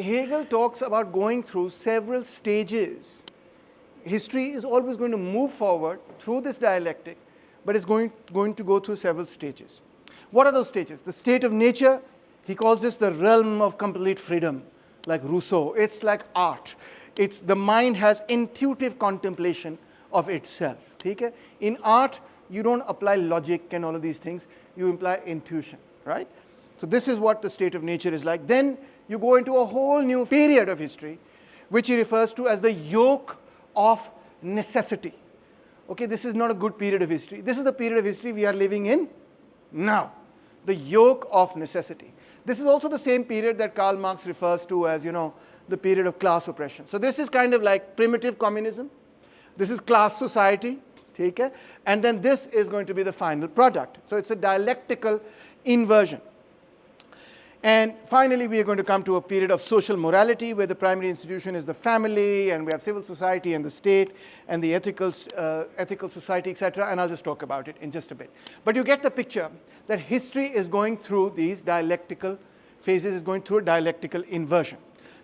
Hegel talks about going through several stages. History is always going to move forward through this dialectic, but it's going to go through several stages. What are those stages? The state of nature, he calls this the realm of complete freedom, like Rousseau. It's like art. The mind has intuitive contemplation of itself. Okay? In art, you don't apply logic and all of these things. You imply intuition, right? So this is what the state of nature is like. Then you go into a whole new period of history, which he refers to as the yoke of necessity. Okay, this is not a good period of history. This is the period of history we are living in now. The yoke of necessity. This is also the same period that Karl Marx refers to as, the period of class oppression. So this is kind of like primitive communism. This is class society. Okay? And then this is going to be the final product. So it's a dialectical inversion. And finally, we are going to come to a period of social morality, where the primary institution is the family, and we have civil society and the state, and the ethical society, etc. And I'll just talk about it in just a bit. But you get the picture that history is going through these dialectical phases, is going through a dialectical inversion.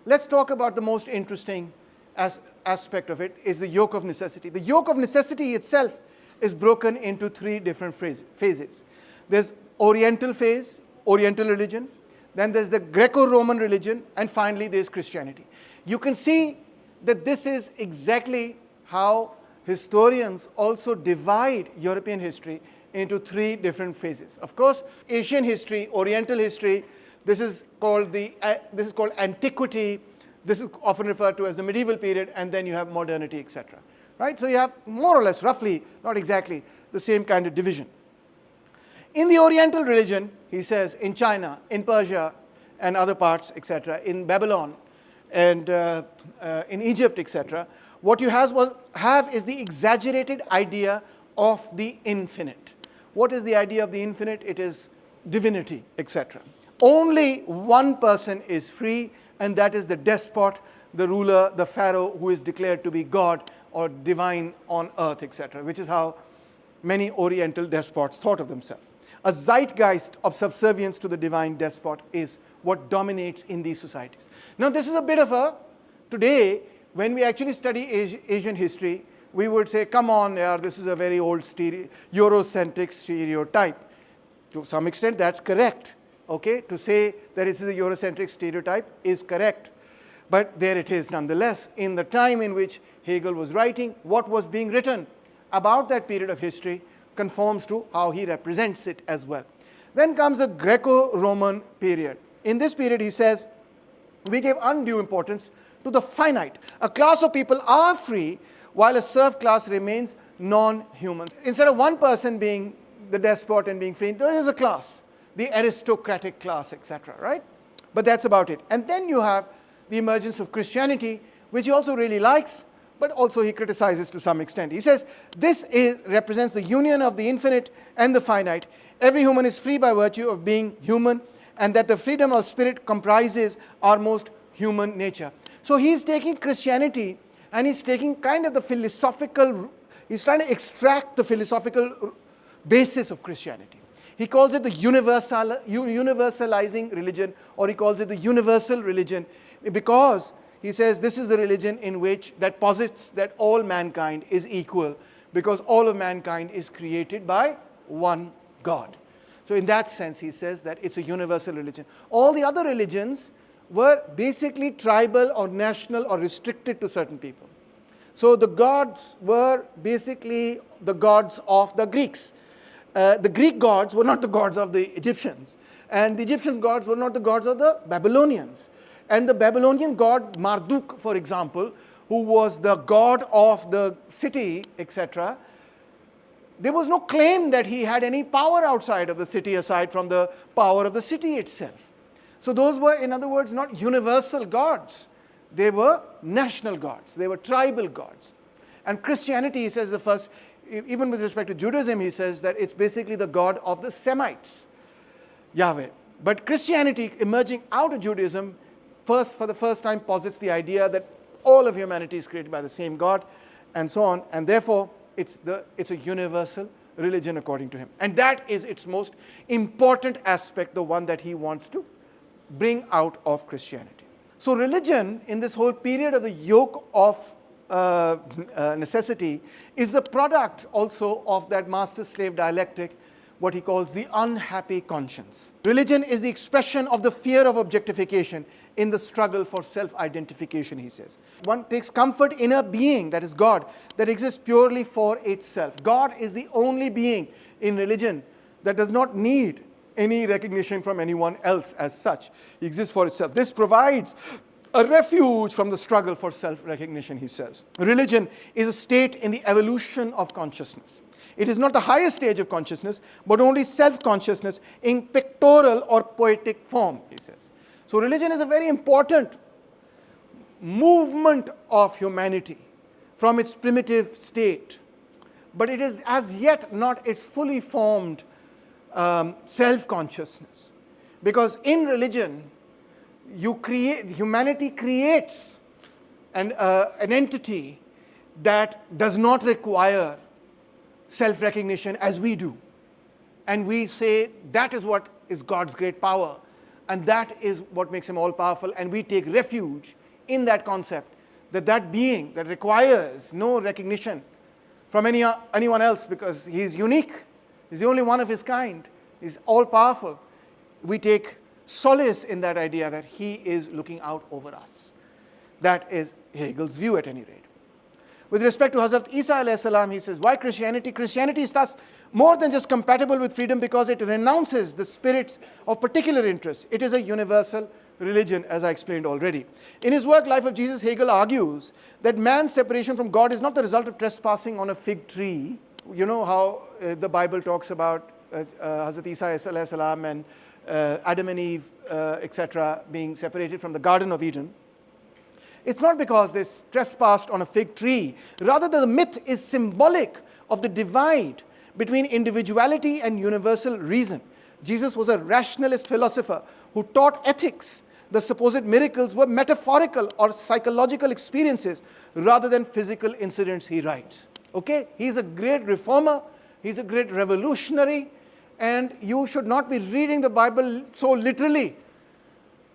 Let's talk about the most interesting aspect of it, is the yoke of necessity. The yoke of necessity itself is broken into three different phases. There's Oriental phase, Oriental religion. Then there's the Greco-Roman religion, and finally there's Christianity. You can see that this is exactly how historians also divide European history into three different phases. Of course, Asian history, Oriental history, this is called antiquity. This is often referred to as the medieval period, and then you have modernity, etc. Right? So you have more or less, roughly, not exactly, the same kind of division. In the Oriental religion, he says, in China, in Persia, and other parts, etc., in Babylon, and in Egypt, etc., what you have is the exaggerated idea of the infinite. What is the idea of the infinite? It is divinity, etc. Only one person is free, and that is the despot, the ruler, the pharaoh, who is declared to be God or divine on earth, etc., which is how many Oriental despots thought of themselves. A zeitgeist of subservience to the divine despot is what dominates in these societies. Now, this is a bit of a, today, when we actually study Asian history, we would say, come on, this is a very old Eurocentric stereotype. To some extent, that's correct. Okay? To say that it is a Eurocentric stereotype is correct. But there it is nonetheless. In the time in which Hegel was writing, what was being written about that period of history conforms to how he represents it as well. Then comes the Greco-Roman period. In this period, he says, we give undue importance to the finite. A class of people are free, while a serf class remains non-human. Instead of one person being the despot and being free, there is a class, the aristocratic class, etc., right? But that's about it. And then you have the emergence of Christianity, which he also really likes, but also he criticizes to some extent. He says, this represents the union of the infinite and the finite. Every human is free by virtue of being human, and that the freedom of spirit comprises our most human nature. So he's taking Christianity, and he's taking kind of the philosophical, he's trying to extract the philosophical basis of Christianity. He calls it the universalizing religion, or he calls it the universal religion, because he says this is the religion in which that posits that all mankind is equal, because all of mankind is created by one God. So in that sense, he says that it's a universal religion. All the other religions were basically tribal or national or restricted to certain people. So the gods were basically the gods of the Greeks. The Greek gods were not the gods of the Egyptians, and the Egyptian gods were not the gods of the Babylonians. And the Babylonian god Marduk, for example, who was the god of the city, etc., there was no claim that he had any power outside of the city aside from the power of the city itself. So those were, in other words, not universal gods. They were national gods. They were tribal gods. And Christianity, he says, the first, even with respect to Judaism, he says that it's basically the god of the Semites, Yahweh. But Christianity, emerging out of Judaism, for the first time posits the idea that all of humanity is created by the same God, and so on, and therefore it's a universal religion according to him. And that is its most important aspect, the one that he wants to bring out of Christianity. So religion, in this whole period of the yoke of necessity, is the product also of that master-slave dialectic, what he calls the unhappy conscience. Religion is the expression of the fear of objectification in the struggle for self-identification, he says. One takes comfort in a being, that is God, that exists purely for itself. God is the only being in religion that does not need any recognition from anyone else as such. He exists for itself. This provides a refuge from the struggle for self-recognition, he says. Religion is a state in the evolution of consciousness. It is not the highest stage of consciousness, but only self-consciousness in pictorial or poetic form, he says. So religion is a very important movement of humanity from its primitive state, but it is as yet not its fully formed self-consciousness. Because in religion, humanity creates an entity that does not require self-recognition as we do. And we say that is what is God's great power, and that is what makes him all-powerful, and we take refuge in that concept, that being that requires no recognition from anyone else because he is unique, he's the only one of his kind, he's all-powerful. We take solace in that idea that he is looking out over us. That is Hegel's view at any rate. With respect to Hazrat Isa alayhi salam, he says, why Christianity? Christianity is thus more than just compatible with freedom because it renounces the spirits of particular interests. It is a universal religion, as I explained already. In his work, Life of Jesus, Hegel argues that man's separation from God is not the result of trespassing on a fig tree. You know how the Bible talks about Hazrat Isa alayhi salam and Adam and Eve, etc., being separated from the Garden of Eden. It's not because they trespassed on a fig tree. Rather, the myth is symbolic of the divide between individuality and universal reason. Jesus was a rationalist philosopher who taught ethics. The supposed miracles were metaphorical or psychological experiences rather than physical incidents, he writes. Okay? He's a great reformer. He's a great revolutionary. And you should not be reading the Bible so literally.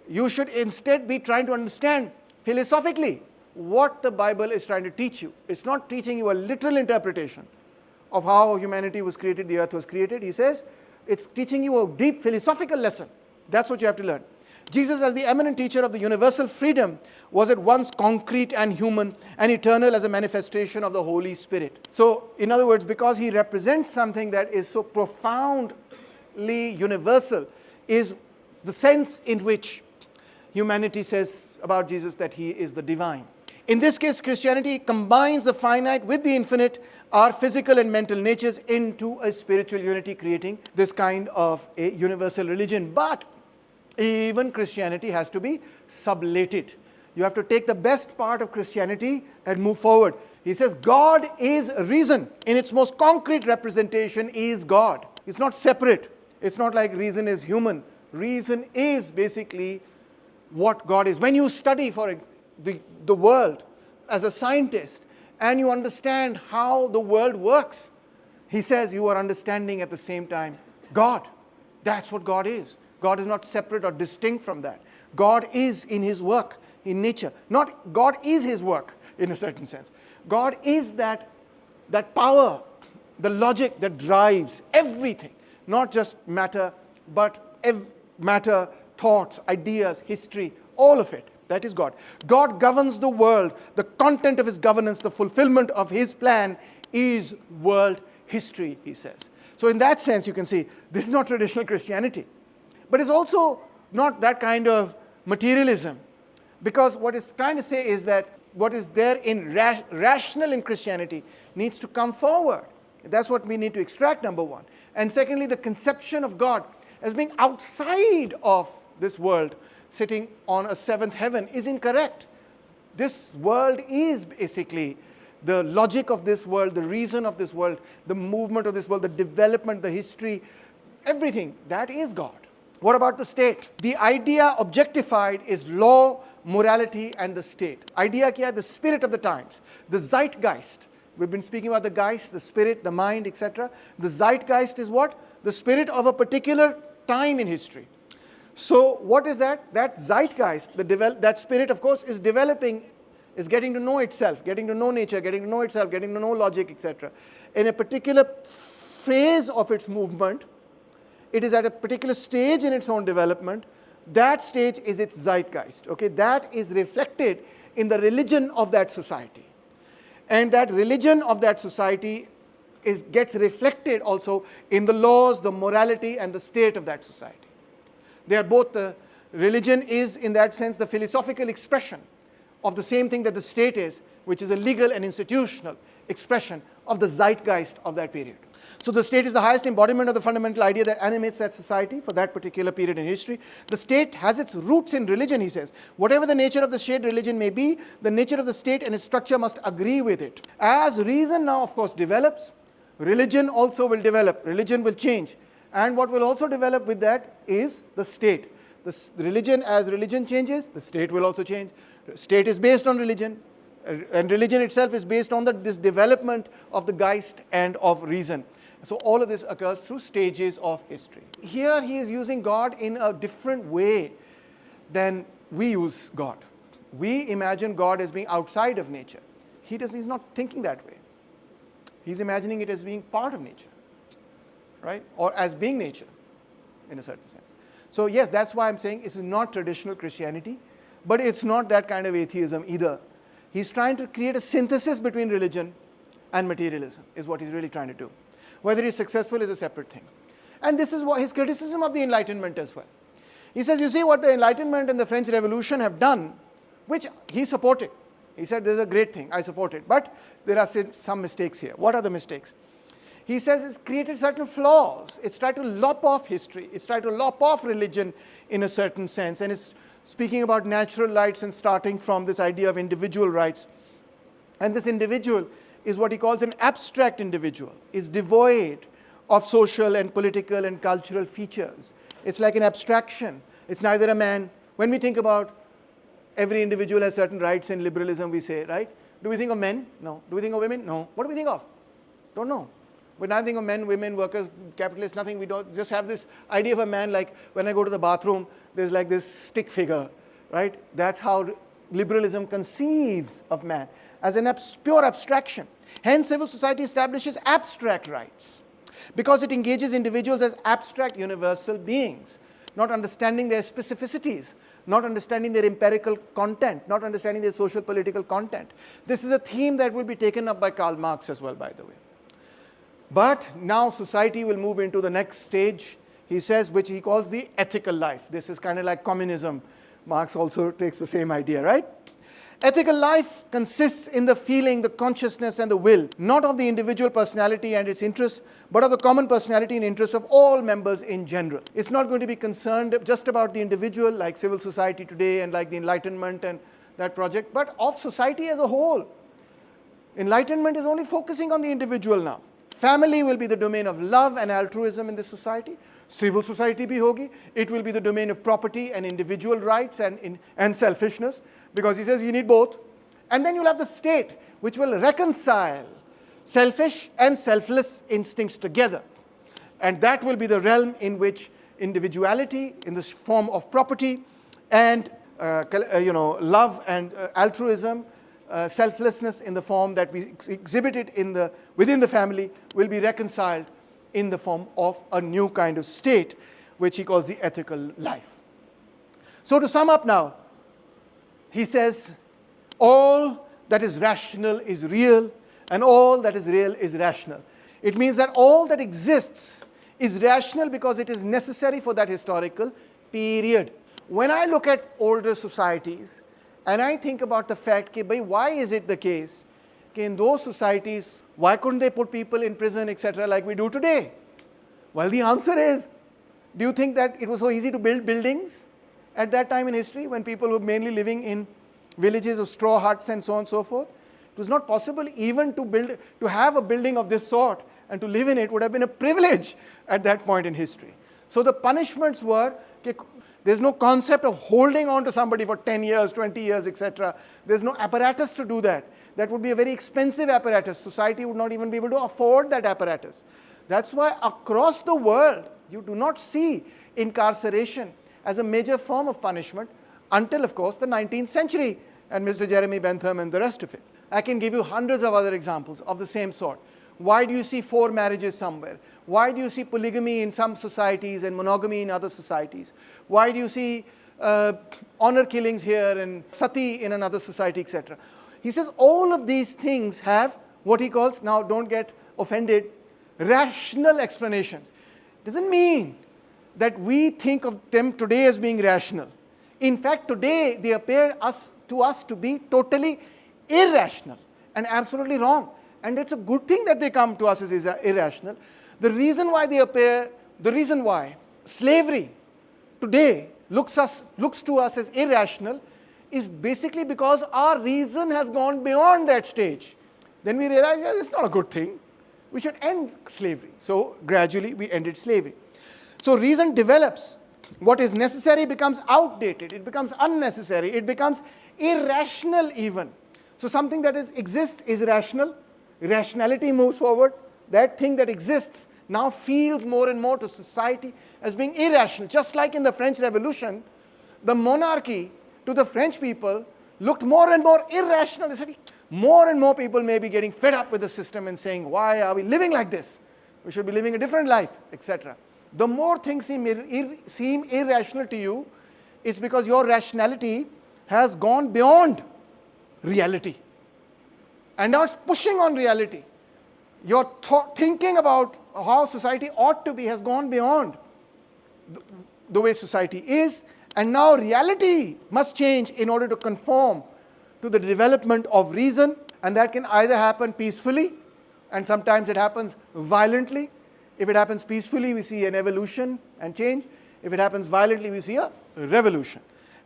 You should instead be trying to understand philosophically what the Bible is trying to teach you. It's not teaching you a literal interpretation of how humanity was created, the earth was created. He says it's teaching you a deep philosophical lesson. That's what you have to learn. Jesus, as the eminent teacher of the universal freedom, was at once concrete and human and eternal as a manifestation of the Holy Spirit. So, in other words, because he represents something that is so profoundly universal, is the sense in which humanity says about Jesus that he is the divine. In this case, Christianity combines the finite with the infinite, our physical and mental natures, into a spiritual unity, creating this kind of a universal religion. But even Christianity has to be sublated. You have to take the best part of Christianity and move forward. He says God is reason. In its most concrete representation is God. It's not separate. It's not like reason is human. Reason is basically what God is. When you study for the world as a scientist and you understand how the world works, he says you are understanding at the same time God. That's what God is. God is not separate or distinct from that. God is in his work, in nature. Not God is his work in a certain sense. God is that power, the logic that drives everything. Not just matter, but matter, thoughts, ideas, history, all of it. That is God. God governs the world. The content of his governance, the fulfillment of his plan is world history, he says. So in that sense, you can see this is not traditional Christianity. But it's also not that kind of materialism. Because what it's trying to say is that what is there in rational in Christianity needs to come forward. That's what we need to extract, number one. And secondly, the conception of God as being outside of this world, sitting on a seventh heaven, is incorrect. This world is basically the logic of this world, the reason of this world, the movement of this world, the development, the history, everything. That is God. What about the state? The idea objectified is law, morality, and the state. Idea kya hai? The spirit of the times, the zeitgeist. We've been speaking about the geist, the spirit, the mind, etc. The zeitgeist is what? The spirit of a particular time in history. So what is that? That zeitgeist, that spirit, of course, is developing, is getting to know itself, getting to know nature, getting to know itself, getting to know logic, etc. In a particular phase of its movement, it is at a particular stage in its own development. That stage is its zeitgeist. Okay? That is reflected in the religion of that society. And that religion of that society gets reflected also in the laws, the morality, and the state of that society. They are both, the religion is in that sense the philosophical expression of the same thing that the state is, which is a legal and institutional expression of the zeitgeist of that period. So the state is the highest embodiment of the fundamental idea that animates that society for that particular period in history. The state has its roots in religion, he says. Whatever the nature of the state religion may be, the nature of the state and its structure must agree with it. As reason now, of course, develops, religion also will develop, religion will change. And what will also develop with that is the state. The religion, as religion changes, the state will also change. The state is based on religion, and religion itself is based on this development of the Geist and of reason. So all of this occurs through stages of history. Here he is using God in a different way than we use God. We imagine God as being outside of nature. He's not thinking that way. He's imagining it as being part of nature, right? Or as being nature, in a certain sense. So yes, that's why I'm saying it's not traditional Christianity, but it's not that kind of atheism either. He's trying to create a synthesis between religion and materialism, is what he's really trying to do. Whether he's successful is a separate thing. And this is what his criticism of the Enlightenment as well. He says, you see what the Enlightenment and the French Revolution have done, which he supported. He said, this is a great thing, I support it. But there are some mistakes here. What are the mistakes? He says it's created certain flaws. It's tried to lop off history. It's tried to lop off religion in a certain sense. And it's speaking about natural rights and starting from this idea of individual rights. And this individual is what he calls an abstract individual, is devoid of social and political and cultural features. It's like an abstraction. It's neither a man. When we think about every individual has certain rights in liberalism, we say, right? Do we think of men? No. Do we think of women? No. What do we think of? Don't know. We neither think of men, women, workers, capitalists, nothing. We don't just have this idea of a man, like when I go to the bathroom, there's like this stick figure, right? That's how liberalism conceives of man, as an pure abstraction. Hence, civil society establishes abstract rights because it engages individuals as abstract universal beings, not understanding their specificities, not understanding their empirical content, not understanding their social political content. This is a theme that will be taken up by Karl Marx as well, by the way. But now society will move into the next stage, he says, which he calls the ethical life. This is kind of like communism. Marx also takes the same idea, right? Ethical life consists in the feeling, the consciousness, and the will, not of the individual personality and its interests, but of the common personality and interests of all members in general. It's not going to be concerned just about the individual, like civil society today and like the Enlightenment and that project, but of society as a whole. Enlightenment is only focusing on the individual now. Family will be the domain of love and altruism in this society. Civil society bhi hogi. It will be the domain of property and individual rights and selfishness, because he says you need both. And then you'll have the state, which will reconcile selfish and selfless instincts together. And that will be the realm in which individuality in the form of property and love and altruism, selflessness in the form that we exhibited within the family, will be reconciled in the form of a new kind of state, which he calls the ethical life. So to sum up now, he says, all that is rational is real, and all that is real is rational. It means that all that exists is rational because it is necessary for that historical period. When I look at older societies, and I think about the fact that, why is it the case that in those societies, why couldn't they put people in prison, etc., like we do today? Well, the answer is, do you think that it was so easy to build buildings at that time in history, when people were mainly living in villages of straw huts and so on and so forth? It was not possible even to have a building of this sort, and to live in it would have been a privilege at that point in history. So the punishments were, there's no concept of holding on to somebody for 10 years, 20 years, etc. There's no apparatus to do that. That would be a very expensive apparatus. Society would not even be able to afford that apparatus. That's why across the world, you do not see incarceration as a major form of punishment until, of course, the 19th century and Mr. Jeremy Bentham and the rest of it. I can give you hundreds of other examples of the same sort. Why do you see 4 marriages somewhere? Why do you see polygamy in some societies and monogamy in other societies? Why do you see honor killings here and sati in another society, etc.? He says all of these things have what he calls, now don't get offended, rational explanations. Doesn't mean that we think of them today as being rational. In fact, today they appear to us to be totally irrational and absolutely wrong. And it's a good thing that they come to us as irrational. The reason why slavery today looks to us as irrational is basically because our reason has gone beyond that stage. Then we realize, yeah, it's not a good thing. We should end slavery. So gradually we ended slavery. So reason develops. What is necessary becomes outdated. It becomes unnecessary. It becomes irrational even. So something that exists is rational. Rationality moves forward. That thing that exists now feels more and more to society as being irrational. Just like in the French Revolution, the monarchy to the French people looked more and more irrational. They said, more and more people may be getting fed up with the system and saying, why are we living like this? We should be living a different life, etc. The more things seem irrational to you, it's because your rationality has gone beyond reality. And now it's pushing on reality. Your thinking about how society ought to be has gone beyond the way society is, and now reality must change in order to conform to the development of reason, and that can either happen peacefully, and sometimes it happens violently. If it happens peacefully, we see an evolution and change. If it happens violently, we see a revolution.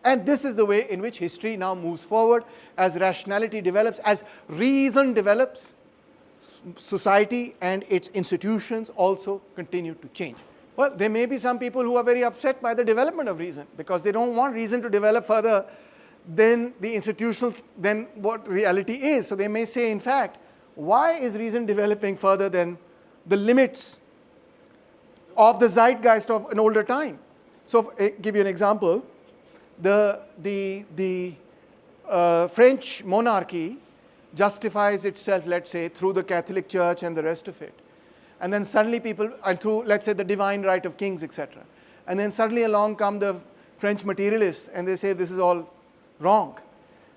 And this is the way in which history now moves forward. As rationality develops, as reason develops, society and its institutions also continue to change. Well, there may be some people who are very upset by the development of reason because they don't want reason to develop further than the institutional, than what reality is. So they may say, in fact, why is reason developing further than the limits of the zeitgeist of an older time? So, I'll give you an example. The French monarchy justifies itself, let's say, through the Catholic Church and the rest of it. And then suddenly people, and through, let's say, the divine right of kings, etc. And then suddenly along come the French materialists and they say this is all wrong.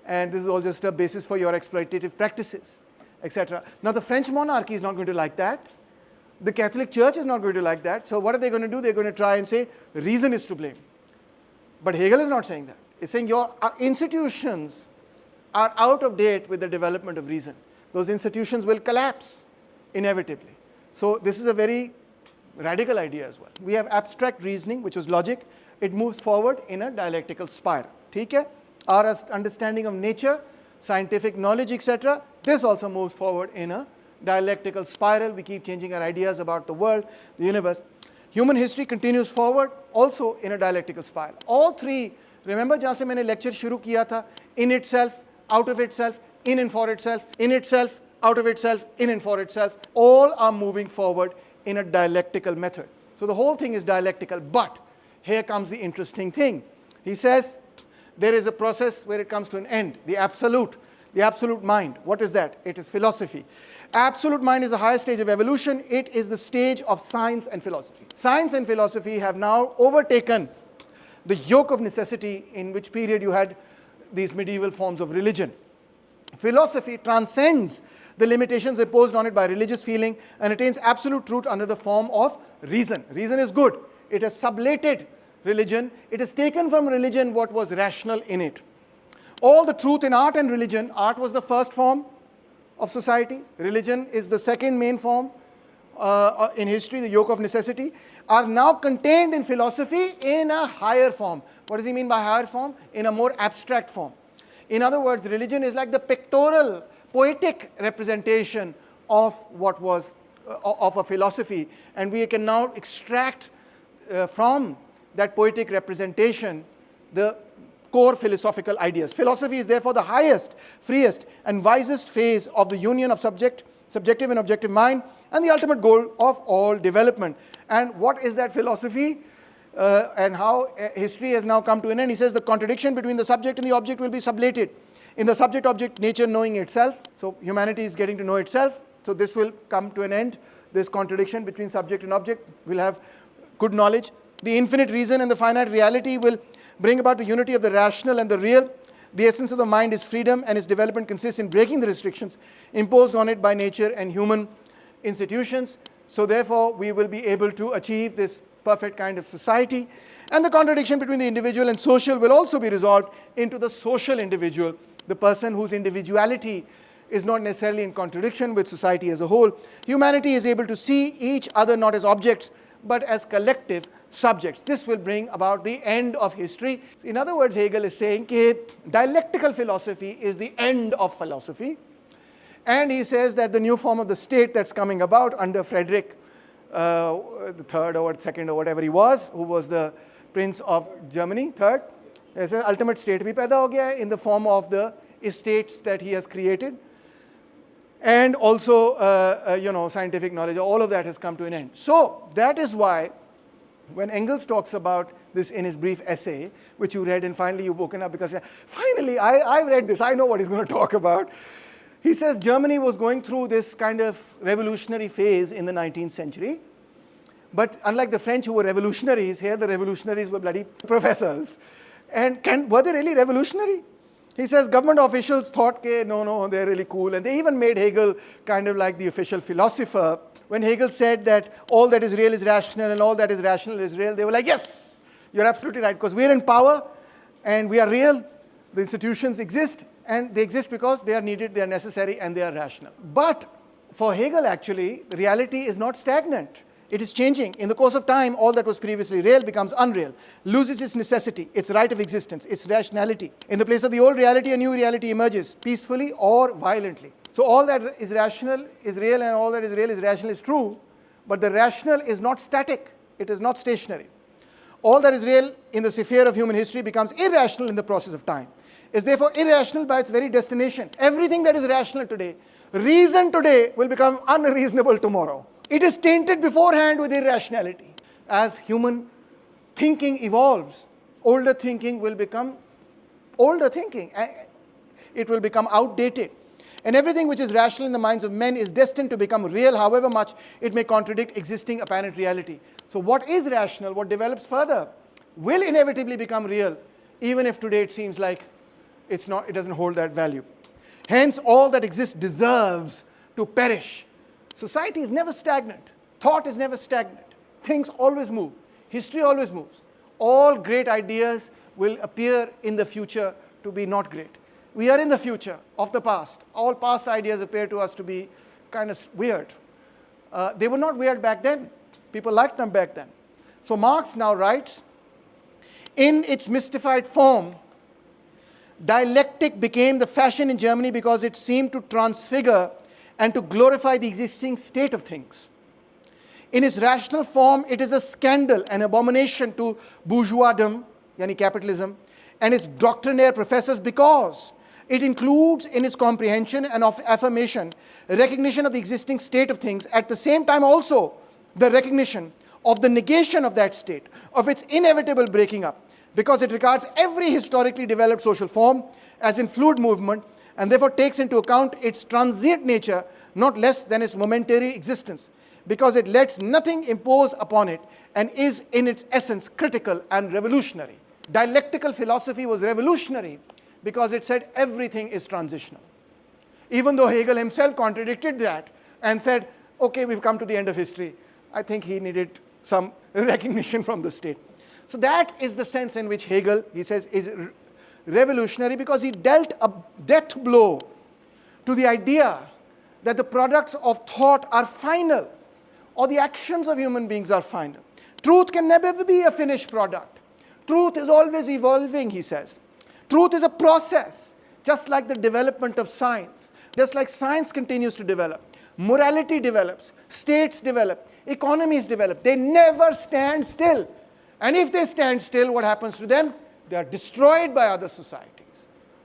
And this is all just a basis for your exploitative practices, etc. Now the French monarchy is not going to like that. The Catholic Church is not going to like that. So what are they going to do? They're going to try and say reason is to blame. But Hegel is not saying that. He's saying your institutions are out of date with the development of reason. Those institutions will collapse inevitably. So this is a very radical idea as well. We have abstract reasoning, which is logic. It moves forward in a dialectical spiral. Okay? Our understanding of nature, scientific knowledge, etc., this also moves forward in a dialectical spiral. We keep changing our ideas about the world, the universe. Human history continues forward also in a dialectical spiral. All three, remember जहाँ से मैंने lecture शुरू किया था, in itself, out of itself, in and for itself, in itself, out of itself, in and for itself, all are moving forward in a dialectical method. So the whole thing is dialectical, but here comes the interesting thing. He says there is a process where it comes to an end, the absolute mind. What is that? It is philosophy. Absolute mind is the highest stage of evolution. It is the stage of science and philosophy. Science and philosophy have now overtaken the yoke of necessity, in which period you had these medieval forms of religion. Philosophy transcends the limitations imposed on it by religious feeling and attains absolute truth under the form of reason. Reason is good. It has sublated religion. It has taken from religion what was rational in it. All the truth in art and religion, art was the first form of society, religion is the second main form in history, the yoke of necessity, are now contained in philosophy in a higher form. What does he mean by higher form? In a more abstract form. In other words, religion is like the pictorial, poetic representation of what was, of a philosophy, and we can now extract from that poetic representation the core philosophical ideas. Philosophy is therefore the highest, freest, and wisest phase of the union of subjective and objective mind, and the ultimate goal of all development. And what is that philosophy? and how history has now come to an end. He says the contradiction between the subject and the object will be sublated. In the subject-object nature knowing itself, so humanity is getting to know itself, so this will come to an end. This contradiction between subject and object will have good knowledge. The infinite reason and the finite reality will bring about the unity of the rational and the real. The essence of the mind is freedom, and its development consists in breaking the restrictions imposed on it by nature and human institutions. So therefore, we will be able to achieve this perfect kind of society. And the contradiction between the individual and social will also be resolved into the social individual, the person whose individuality is not necessarily in contradiction with society as a whole. Humanity is able to see each other not as objects, but as collective subjects. This will bring about the end of history. In other words, Hegel is saying that dialectical philosophy is the end of philosophy. And he says that the new form of the state that's coming about under Frederick the third or second or whatever he was, who was the Prince of Germany, third, as an ultimate state bhi paida ho gaya in the form of the estates that he has created. And also, scientific knowledge, all of that has come to an end. So that is why when Engels talks about this in his brief essay, which you read and finally you've woken up because finally I've read this, I know what he's going to talk about. He says Germany was going through this kind of revolutionary phase in the 19th century. But unlike the French who were revolutionaries, here the revolutionaries were bloody professors. And were they really revolutionary? He says government officials thought, no, they're really cool. And they even made Hegel kind of like the official philosopher. When Hegel said that all that is real is rational and all that is rational is real, they were like, yes, you're absolutely right, because we're in power and we are real. The institutions exist, and they exist because they are needed, they are necessary, and they are rational. But for Hegel, actually, reality is not stagnant. It is changing. In the course of time, all that was previously real becomes unreal, loses its necessity, its right of existence, its rationality. In the place of the old reality, a new reality emerges, peacefully or violently. So all that is rational is real, and all that is real is rational is true, but the rational is not static. It is not stationary. All that is real in the sphere of human history becomes irrational in the process of time. Is therefore irrational by its very destination. Everything that is rational today, reason today, will become unreasonable tomorrow. It is tainted beforehand with irrationality. As human thinking evolves, older thinking will become older thinking. It will become outdated. And everything which is rational in the minds of men is destined to become real, however much it may contradict existing apparent reality. So what is rational, what develops further, will inevitably become real, even if today it seems like it doesn't hold that value. Hence, all that exists deserves to perish. Society is never stagnant. Thought is never stagnant. Things always move. History always moves. All great ideas will appear in the future to be not great. We are in the future of the past. All past ideas appear to us to be kind of weird. They were not weird back then. People liked them back then. So Marx now writes, in its mystified form, dialectic became the fashion in Germany because it seemed to transfigure and to glorify the existing state of things. In its rational form, it is a scandal, an abomination to bourgeoisdom, yani capitalism, and its doctrinaire professors because it includes in its comprehension and of affirmation recognition of the existing state of things, at the same time also the recognition of the negation of that state, of its inevitable breaking up, because it regards every historically developed social form as in fluid movement, and therefore takes into account its transient nature not less than its momentary existence, because it lets nothing impose upon it and is in its essence critical and revolutionary. Dialectical philosophy was revolutionary because it said everything is transitional. Even though Hegel himself contradicted that and said, okay, we've come to the end of history, I think he needed some recognition from the state. So that is the sense in which Hegel, he says, is revolutionary, because he dealt a death blow to the idea that the products of thought are final, or the actions of human beings are final. Truth can never be a finished product. Truth is always evolving, he says. Truth is a process, just like the development of science. Just like science continues to develop, morality develops, states develop, economies develop. They never stand still. And if they stand still, what happens to them? They are destroyed by other societies.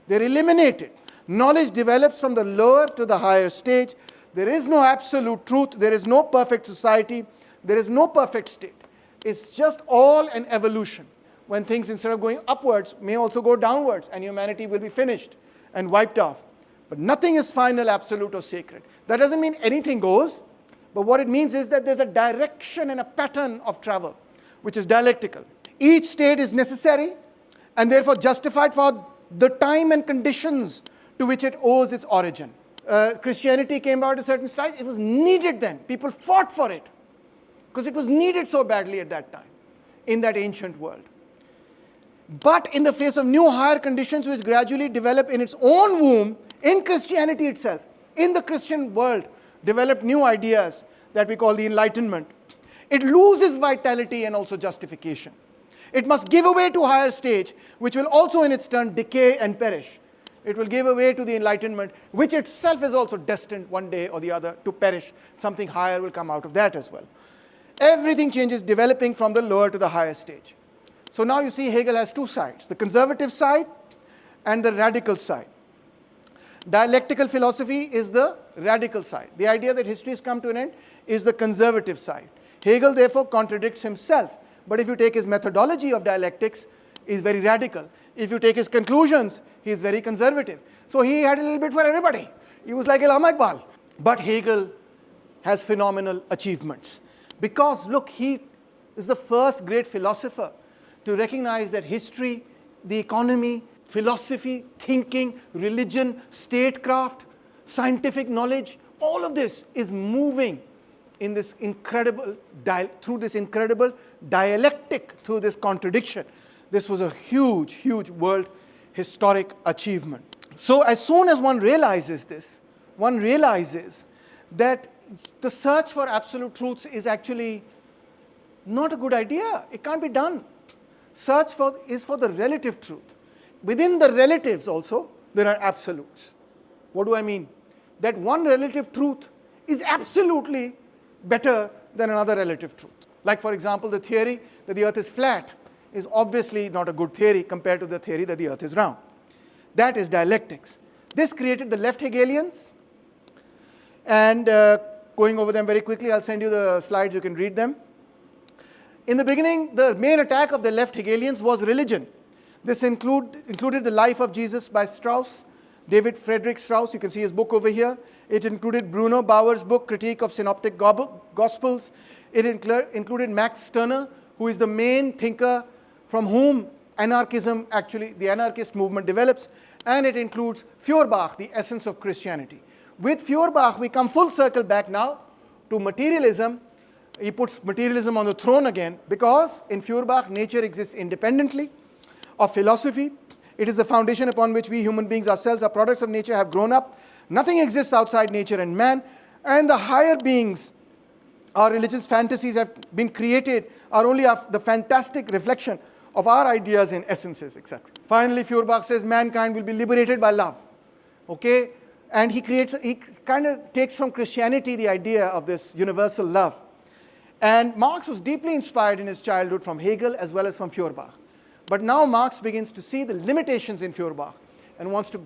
They're eliminated. Knowledge develops from the lower to the higher stage. There is no absolute truth. There is no perfect society. There is no perfect state. It's just all an evolution. When things, instead of going upwards, may also go downwards, and humanity will be finished and wiped off. But nothing is final, absolute, or sacred. That doesn't mean anything goes, but what it means is that there's a direction and a pattern of travel, which is dialectical. Each state is necessary and therefore justified for the time and conditions to which it owes its origin. Christianity came out at a certain stage. It was needed then. People fought for it because it was needed so badly at that time in that ancient world. But in the face of new higher conditions which gradually develop in its own womb, in Christianity itself, in the Christian world, developed new ideas that we call the enlightenment. It loses vitality and also justification. It must give away to a higher stage, which will also in its turn decay and perish. It will give away to the enlightenment, which itself is also destined one day or the other to perish. Something higher will come out of that as well. Everything changes, developing from the lower to the higher stage. So now you see Hegel has two sides, the conservative side and the radical side. Dialectical philosophy is the radical side. The idea that history has come to an end is the conservative side. Hegel therefore contradicts himself. But if you take his methodology of dialectics, is very radical. If you take his conclusions, he is very conservative. So he had a little bit for everybody. He was like Allama Iqbal. But Hegel has phenomenal achievements. Because look, he is the first great philosopher to recognize that history, the economy, philosophy, thinking, religion, statecraft, scientific knowledge, all of this is moving in this incredible, through this incredible dialectic, through this contradiction. This was a huge, huge world historic achievement. So as soon as one realizes this, one realizes that the search for absolute truths is actually not a good idea. It can't be done. Search is for the relative truth. Within the relatives also, there are absolutes. What do I mean? That one relative truth is absolutely better than another relative truth. Like, for example, the theory that the earth is flat is obviously not a good theory compared to the theory that the earth is round. That is dialectics. This created the left Hegelians. And going over them very quickly, I'll send you the slides, you can read them. In the beginning, the main attack of the left Hegelians was religion. This included The Life of Jesus by Strauss, David Friedrich Strauss. You can see his book over here. It included Bruno Bauer's book, Critique of Synoptic Gospels. It included Max Stirner, who is the main thinker from whom anarchism, actually, the anarchist movement develops. And it includes Feuerbach, The Essence of Christianity. With Feuerbach, we come full circle back now to materialism. He puts materialism on the throne again because in Feuerbach, nature exists independently of philosophy. It is the foundation upon which we human beings ourselves, are products of nature, have grown up. Nothing exists outside nature and man. And the higher beings, our religious fantasies have been created, are only the fantastic reflection of our ideas and essences, etc. Finally, Feuerbach says mankind will be liberated by love. Okay? And he kind of takes from Christianity the idea of this universal love. And Marx was deeply inspired in his childhood from Hegel as well as from Feuerbach. But now Marx begins to see the limitations in Feuerbach and wants to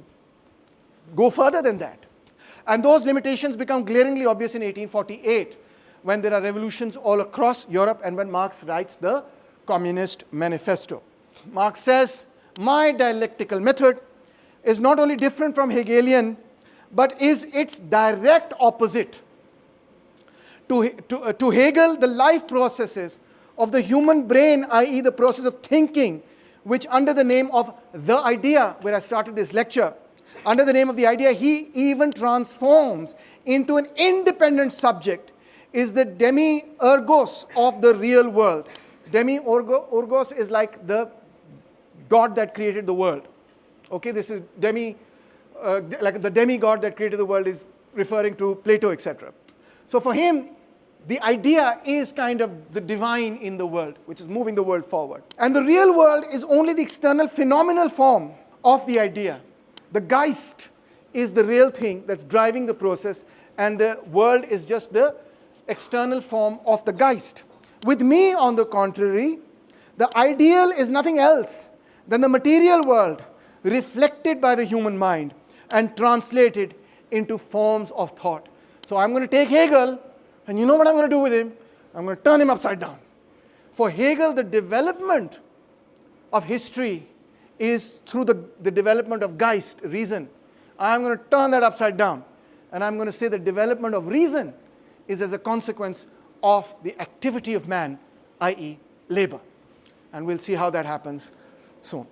go further than that. And those limitations become glaringly obvious in 1848 when there are revolutions all across Europe and when Marx writes the Communist Manifesto. Marx says, my dialectical method is not only different from Hegelian, but is its direct opposite. To Hegel, the life processes of the human brain, i.e. the process of thinking, which under the name of the idea, where I started this lecture, under the name of the idea, he even transforms into an independent subject, is the demiurgos of the real world. Demiurgos is like the God that created the world. Okay, this is like the demigod that created the world is referring to Plato, etc. So for him, the idea is kind of the divine in the world, which is moving the world forward. And the real world is only the external phenomenal form of the idea. The Geist is the real thing that's driving the process, and the world is just the external form of the Geist. With me, on the contrary, the ideal is nothing else than the material world reflected by the human mind and translated into forms of thought. So I'm going to take Hegel, and you know what I'm going to do with him? I'm going to turn him upside down. For Hegel, the development of history is through the development of Geist, reason. I'm going to turn that upside down, and I'm going to say the development of reason is as a consequence of the activity of man, i.e. labor. And we'll see how that happens soon.